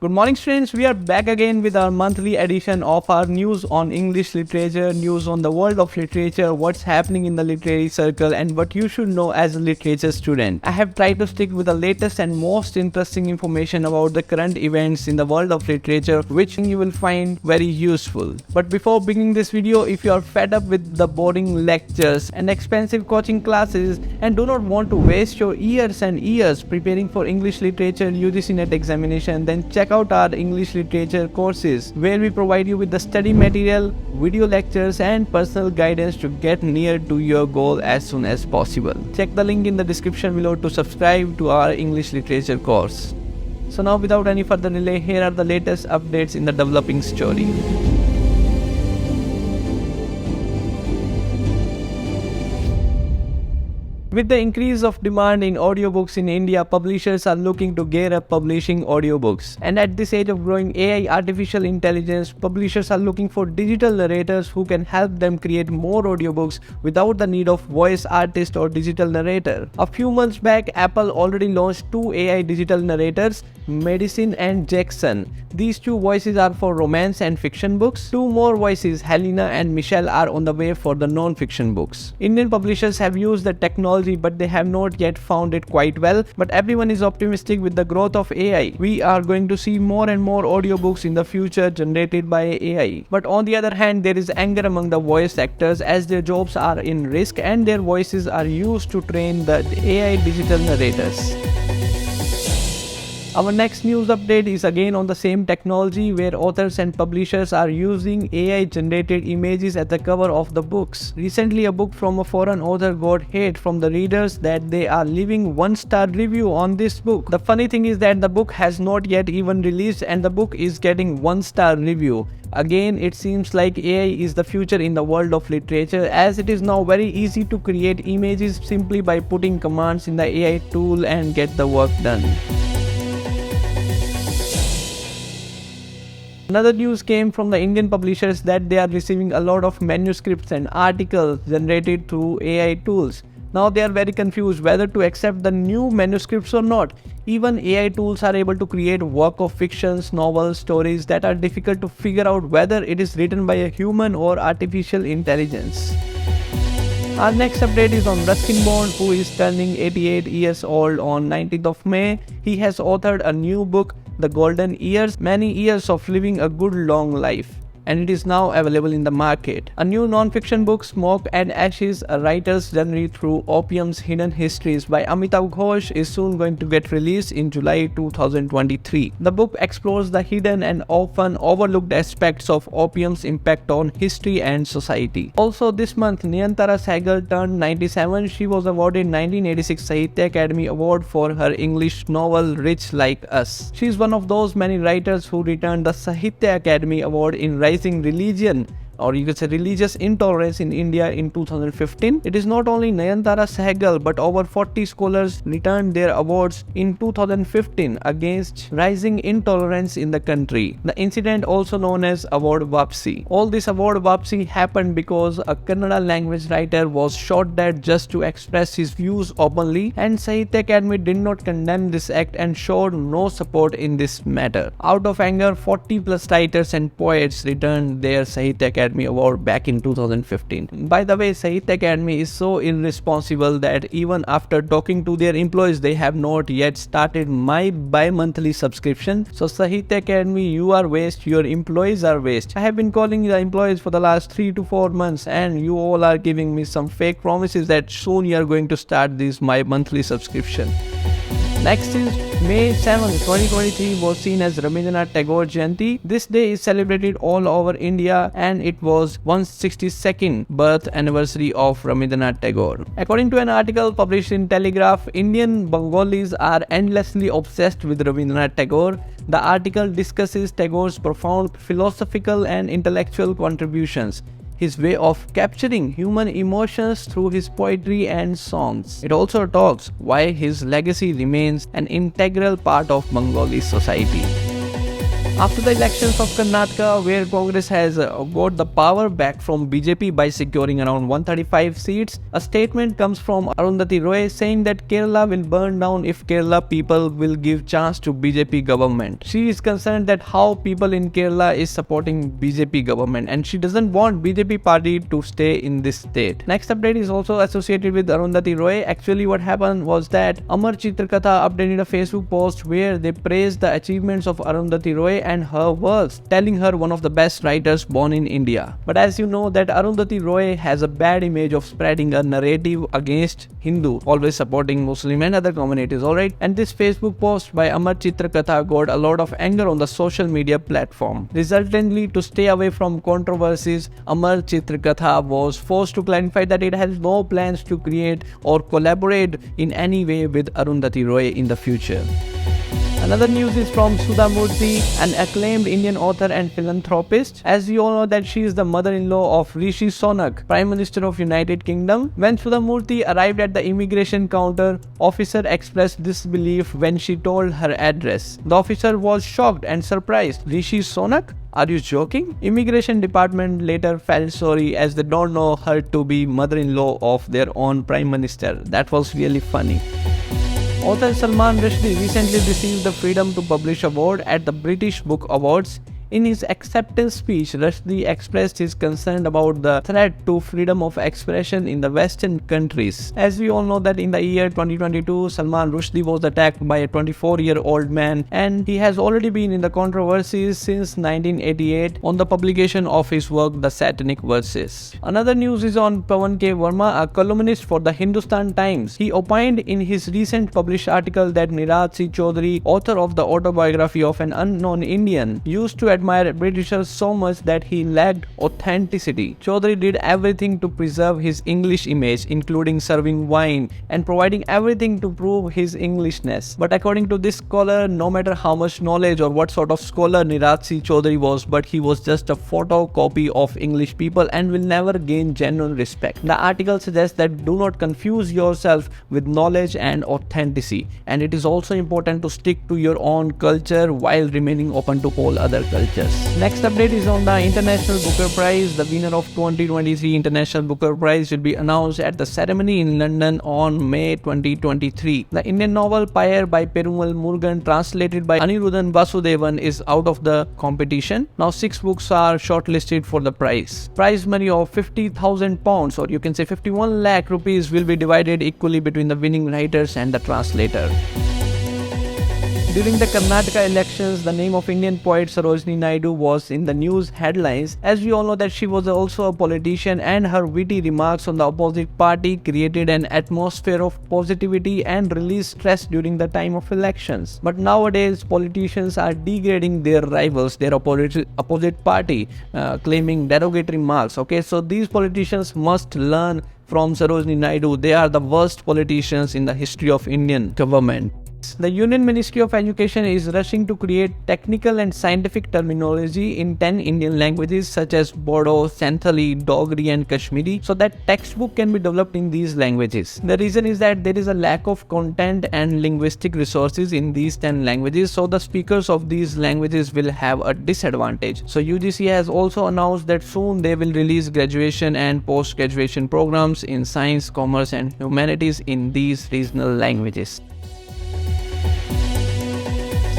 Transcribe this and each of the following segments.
Good morning students, we are back again with our monthly edition of our news on English literature, news on the world of literature, what's happening in the literary circle and what you should know as a literature student. I have tried to stick with the latest and most interesting information about the current events in the world of literature which you will find very useful. But before beginning this video, if you are fed up with the boring lectures and expensive coaching classes and do not want to waste your years and years preparing for English literature UGC NET examination, then check out our English literature courses where we provide you with the study material, video lectures and personal guidance to get near to your goal as soon as possible. Check the link in the description below to subscribe to our English literature course. So now without any further delay, here are the latest updates in the developing story. With the increase of demand in audiobooks in India, publishers are looking to gear up publishing audiobooks. And at this age of growing AI, artificial intelligence, publishers are looking for digital narrators who can help them create more audiobooks without the need of voice artist or digital narrator. A few months back, Apple already launched two AI digital narrators, Madison and Jackson. These two voices are for romance and fiction books. Two more voices, Helena and Michelle, are on the way for the non-fiction books. Indian publishers have used the technology, but they have not yet found it quite well. But everyone is optimistic with the growth of AI. We are going to see more and more audiobooks in the future generated by AI. But on the other hand, there is anger among the voice actors as their jobs are in risk and their voices are used to train the AI digital narrators. Our next news update is again on the same technology where authors and publishers are using AI generated images at the cover of the books. Recently, a book from a foreign author got hate from the readers that they are leaving 1-star review on this book. The funny thing is that the book has not yet even released and the book is getting 1-star review. Again, it seems like AI is the future in the world of literature as it is now very easy to create images simply by putting commands in the AI tool and get the work done. Another news came from the Indian publishers that they are receiving a lot of manuscripts and articles generated through AI tools. Now they are very confused whether to accept the new manuscripts or not. Even AI tools are able to create work of fictions, novels, stories that are difficult to figure out whether it is written by a human or artificial intelligence. Our next update is on Ruskin Bond, who is turning 88 years old on 19th of May. He has authored a new book, The Golden Years, Many Years of Living a Good Long Life, and it is now available in the market. A new non-fiction book, Smoke and Ashes, a writer's journey through opium's hidden histories by Amitav Ghosh, is soon going to get released in July 2023. The book explores the hidden and often overlooked aspects of opium's impact on history and society. Also this month, Nayantara Sehgal turned 97. She was awarded 1986 Sahitya Academy Award for her English novel Rich Like Us. She is one of those many writers who returned the Sahitya Academy Award in Rising Religion, or you could say religious intolerance in India in 2015. It is not only Nayantara Sehgal but over 40 scholars returned their awards in 2015 against rising intolerance in the country. The incident, also known as Award Vapsi. All this Award Vapsi happened because a Kannada language writer was shot dead just to express his views openly, and Sahitya Academy did not condemn this act and showed no support in this matter. Out of anger, 40 plus writers and poets returned their Sahitya Academy Award back in 2015. By the way, Sahitya Academy is so irresponsible that even after talking to their employees, they have not yet started my bi-monthly subscription. So Sahitya Academy, you are waste, your employees are waste. I have been calling the employees for the last 3 to 4 months and you all are giving me some fake promises that soon you are going to start this my monthly subscription. Next is May 7, 2023 was seen as Ramdasan Tagore Jayanti. This day is celebrated all over India and it was 162nd birth anniversary of Ramdasan Tagore. According to an article published in Telegraph, Indian Bengalis are endlessly obsessed with Rabindranath Tagore. The article discusses Tagore's profound philosophical and intellectual contributions, his way of capturing human emotions through his poetry and songs. It also talks why his legacy remains an integral part of Bengali society. After the elections of Karnataka, where Congress has got the power back from BJP by securing around 135 seats, a statement comes from Arundhati Roy saying that Kerala will burn down if Kerala people will give chance to BJP government. She is concerned that how people in Kerala is supporting BJP government and she doesn't want BJP party to stay in this state. Next update is also associated with Arundhati Roy. Actually, what happened was that Amar Chitrakatha updated a Facebook post where they praised the achievements of Arundhati Roy and her works, telling her one of the best writers born in India. But as you know that Arundhati Roy has a bad image of spreading a narrative against Hindu, always supporting Muslim and other communities, alright? And this Facebook post by Amar Chitrakatha got a lot of anger on the social media platform. Resultantly, to stay away from controversies, Amar Chitrakatha was forced to clarify that it has no plans to create or collaborate in any way with Arundhati Roy in the future. Another news is from Sudha Murthy, an acclaimed Indian author and philanthropist. As you all know that she is the mother-in-law of Rishi Sonak, Prime Minister of United Kingdom. When Sudha Murthy arrived at the immigration counter, officer expressed disbelief when she told her address. The officer was shocked and surprised. Rishi Sonak? Are you joking? Immigration department later felt sorry as they don't know her to be mother-in-law of their own Prime Minister. That was really funny. Author Salman Rushdie recently received the Freedom to Publish Award at the British Book Awards. In his acceptance speech, Rushdie expressed his concern about the threat to freedom of expression in the Western countries. As we all know that in the year 2022, Salman Rushdie was attacked by a 24-year-old man and he has already been in the controversies since 1988 on the publication of his work The Satanic Verses. Another news is on Pawan K Verma, a columnist for the Hindustan Times. He opined in his recent published article that Niraj C. Chaudhary, author of the autobiography of an unknown Indian, used to admire Britishers so much that he lacked authenticity. Chaudhary did everything to preserve his English image, including serving wine and providing everything to prove his Englishness. But according to this scholar, no matter how much knowledge or what sort of scholar Niraj C. Chaudhary was, but he was just a photocopy of English people and will never gain genuine respect. The article suggests that do not confuse yourself with knowledge and authenticity, and it is also important to stick to your own culture while remaining open to all other cultures. Next update is on the International Booker Prize. The winner of 2023 International Booker Prize will be announced at the ceremony in London on May 2023. The Indian novel Pyre by Perumal Murugan, translated by Anirudhan Vasudevan, is out of the competition. Now 6 books are shortlisted for the prize. Prize money of £50,000, or you can say 51 lakh rupees, will be divided equally between the winning writers and the translator. During the Karnataka elections, the name of Indian poet Sarojini Naidu was in the news headlines. As we all know that she was also a politician and her witty remarks on the opposite party created an atmosphere of positivity and released stress during the time of elections. But nowadays, politicians are degrading their rivals, their opposite party, claiming derogatory marks. Okay, so these politicians must learn from Sarojini Naidu. They are the worst politicians in the history of Indian government. The Union Ministry of Education is rushing to create technical and scientific terminology in 10 Indian languages such as Bodo, Santhali, Dogri and Kashmiri, so that textbook can be developed in these languages. The reason is that there is a lack of content and linguistic resources in these 10 languages, so the speakers of these languages will have a disadvantage. So UGC has also announced that soon they will release graduation and post-graduation programs in science, commerce and humanities in these regional languages.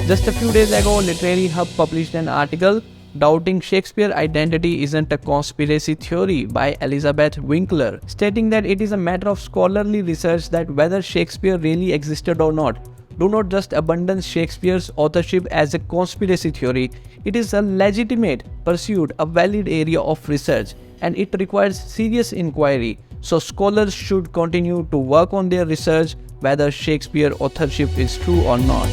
Just a few days ago, Literary Hub published an article, Doubting Shakespeare Identity Isn't a Conspiracy Theory by Elizabeth Winkler, stating that it is a matter of scholarly research that whether Shakespeare really existed or not. Do not just abandon Shakespeare's authorship as a conspiracy theory. It is a legitimate pursuit, a valid area of research, and it requires serious inquiry. So scholars should continue to work on their research whether Shakespeare authorship is true or not.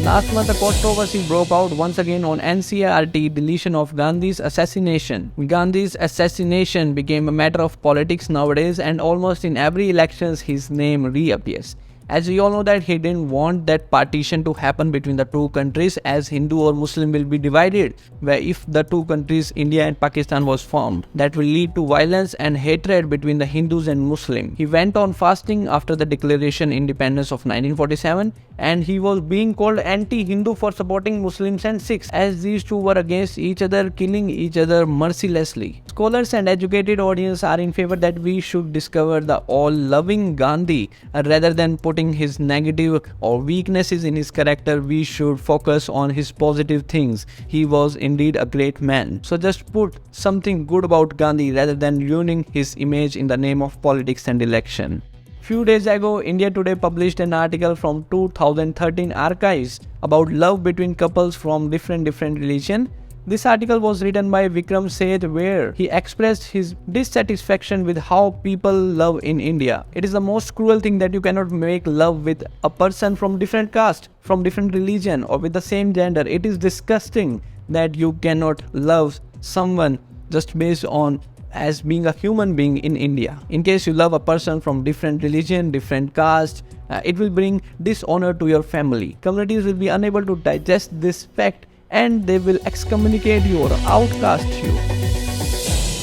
Last month, a controversy broke out once again on NCERT deletion of Gandhi's assassination. Gandhi's assassination became a matter of politics nowadays, and almost in every election his name reappears. As we all know that he didn't want that partition to happen between the two countries, as Hindu or Muslim will be divided, where if the two countries India and Pakistan was formed, that will lead to violence and hatred between the Hindus and Muslims. He went on fasting after the declaration independence of 1947, and he was being called anti-Hindu for supporting Muslims and Sikhs, as these two were against each other, killing each other mercilessly. Scholars and educated audience are in favor that we should discover the all-loving Gandhi rather than putting his negative or weaknesses in his character. We should focus on his positive things. He was indeed a great man. So just put something good about Gandhi rather than ruining his image in the name of politics and election. Few days ago, India Today published an article from 2013 archives about love between couples from different religion. This article was written by Vikram Seth, where he expressed his dissatisfaction with how people love in India. It is the most cruel thing that you cannot make love with a person from different caste, from different religion, or with the same gender. It is disgusting that you cannot love someone just based on as being a human being in India. In case you love a person from different religion, different caste, it will bring dishonor to your family. Communities will be unable to digest this fact, and they will excommunicate you or outcast you.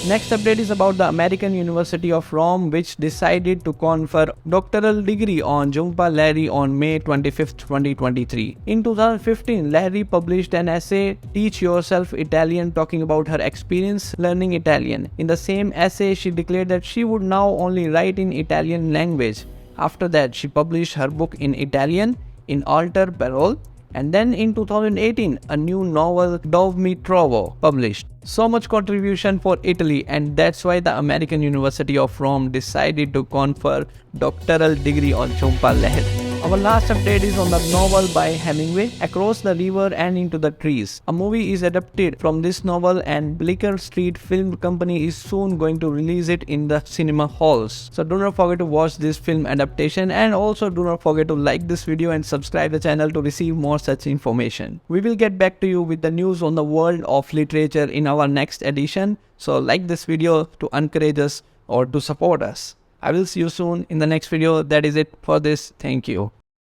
Next update is about the American University of Rome, which decided to confer doctoral degree on Jhumpa Lahiri on May 25, 2023. In 2015, Lahiri published an essay, Teach Yourself Italian, talking about her experience learning Italian. In the same essay, she declared that she would now only write in Italian language. After that, she published her book in Italian, in Alter Parole, and then in 2018, a new novel, Dove Mi Trovo, published. So much contribution for Italy, and that's why the American University of Rome decided to confer doctoral degree on Jhumpa Lahiri. Our last update is on the novel by Hemingway, Across the River and Into the Trees. A movie is adapted from this novel, and Bleecker Street Film Company is soon going to release it in the cinema halls. So do not forget to watch this film adaptation, and also do not forget to like this video and subscribe the channel to receive more such information. We will get back to you with the news on the world of literature in our next edition. So like this video to encourage us or to support us. I will see you soon in the next video. That is it for this. Thank you.